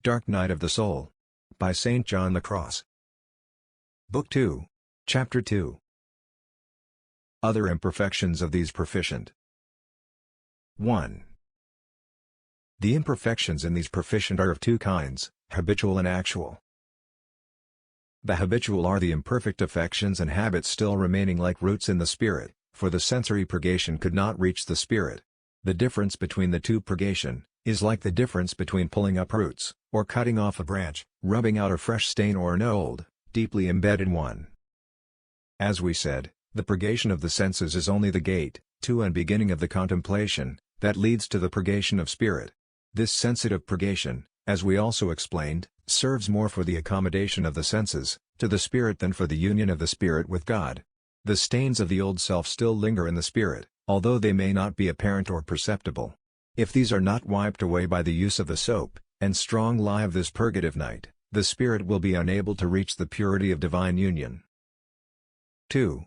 Dark Night of the Soul. By St. John the Cross. Book 2. Chapter 2. Other imperfections of these proficient. 1. The imperfections in these proficient are of two kinds, habitual and actual. The habitual are the imperfect affections and habits still remaining like roots in the spirit, for the sensory purgation could not reach the spirit. The difference between the two purgation is like the difference between pulling up roots, or cutting off a branch, rubbing out a fresh stain or an old, deeply embedded one. As we said, the purgation of the senses is only the gate, to and beginning of the contemplation, that leads to the purgation of spirit. This sensitive purgation, as we also explained, serves more for the accommodation of the senses, to the spirit than for the union of the spirit with God. The stains of the old self still linger in the spirit, although they may not be apparent or perceptible. If these are not wiped away by the use of the soap, and strong lye of this purgative night, the spirit will be unable to reach the purity of divine union. 2.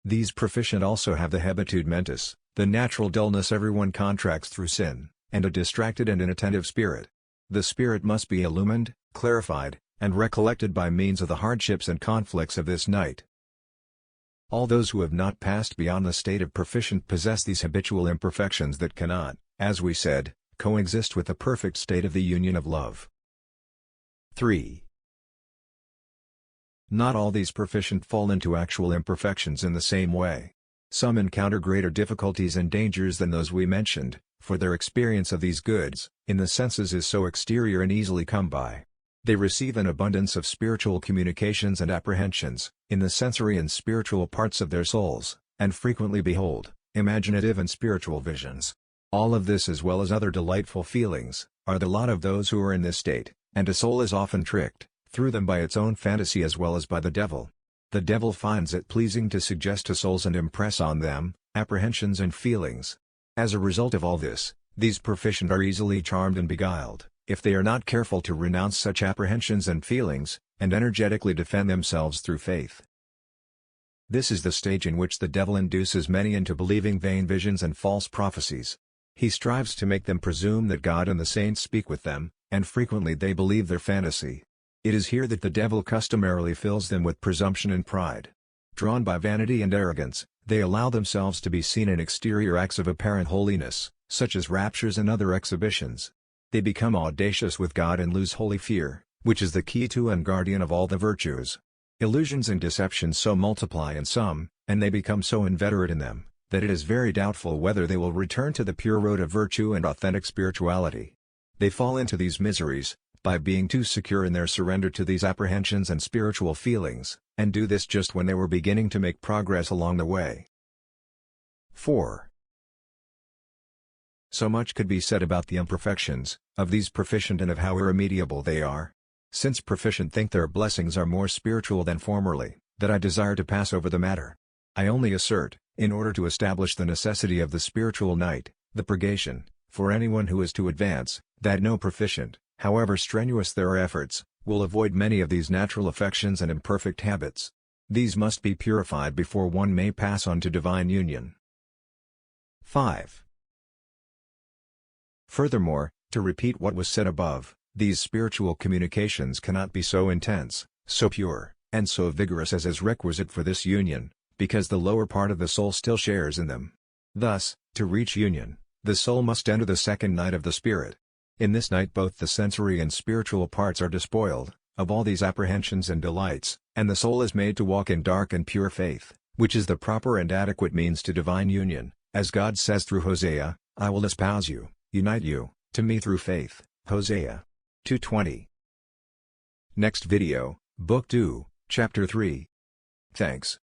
These proficient also have the habitude mentis, the natural dullness everyone contracts through sin, and a distracted and inattentive spirit. The spirit must be illumined, clarified, and recollected by means of the hardships and conflicts of this night. All those who have not passed beyond the state of proficient possess these habitual imperfections that cannot, as we said, coexist with the perfect state of the union of love. 3. Not all these proficient fall into actual imperfections in the same way. Some encounter greater difficulties and dangers than those we mentioned, for their experience of these goods, in the senses is so exterior and easily come by. They receive an abundance of spiritual communications and apprehensions, in the sensory and spiritual parts of their souls, and frequently behold, imaginative and spiritual visions. All of this as well as other delightful feelings, are the lot of those who are in this state, and a soul is often tricked, through them by its own fantasy as well as by the devil. The devil finds it pleasing to suggest to souls and impress on them, apprehensions and feelings. As a result of all this, these proficient are easily charmed and beguiled, if they are not careful to renounce such apprehensions and feelings, and energetically defend themselves through faith. This is the stage in which the devil induces many into believing vain visions and false prophecies. He strives to make them presume that God and the saints speak with them, and frequently they believe their fantasy. It is here that the devil customarily fills them with presumption and pride. Drawn by vanity and arrogance, they allow themselves to be seen in exterior acts of apparent holiness, such as raptures and other exhibitions. They become audacious with God and lose holy fear, which is the key to and guardian of all the virtues. Illusions and deceptions so multiply in some, and they become so inveterate in them, that it is very doubtful whether they will return to the pure road of virtue and authentic spirituality. They fall into these miseries, by being too secure in their surrender to these apprehensions and spiritual feelings, and do this just when they were beginning to make progress along the way. 4. So much could be said about the imperfections of these proficient and of how irremediable they are. Since proficient think their blessings are more spiritual than formerly, that I desire to pass over the matter. I only assert, in order to establish the necessity of the spiritual night, the purgation, for anyone who is to advance, that no proficient, however strenuous their efforts, will avoid many of these natural affections and imperfect habits. These must be purified before one may pass on to divine union. 5. Furthermore, to repeat what was said above, these spiritual communications cannot be so intense, so pure, and so vigorous as is requisite for this union, because the lower part of the soul still shares in them. Thus, to reach union, the soul must enter the second night of the spirit. In this night both the sensory and spiritual parts are despoiled of all these apprehensions and delights, and the soul is made to walk in dark and pure faith, which is the proper and adequate means to divine union, as God says through Hosea, I will espouse you, unite you, to me through faith. Hosea 2:20. Next video, Book 2, Chapter 3. Thanks.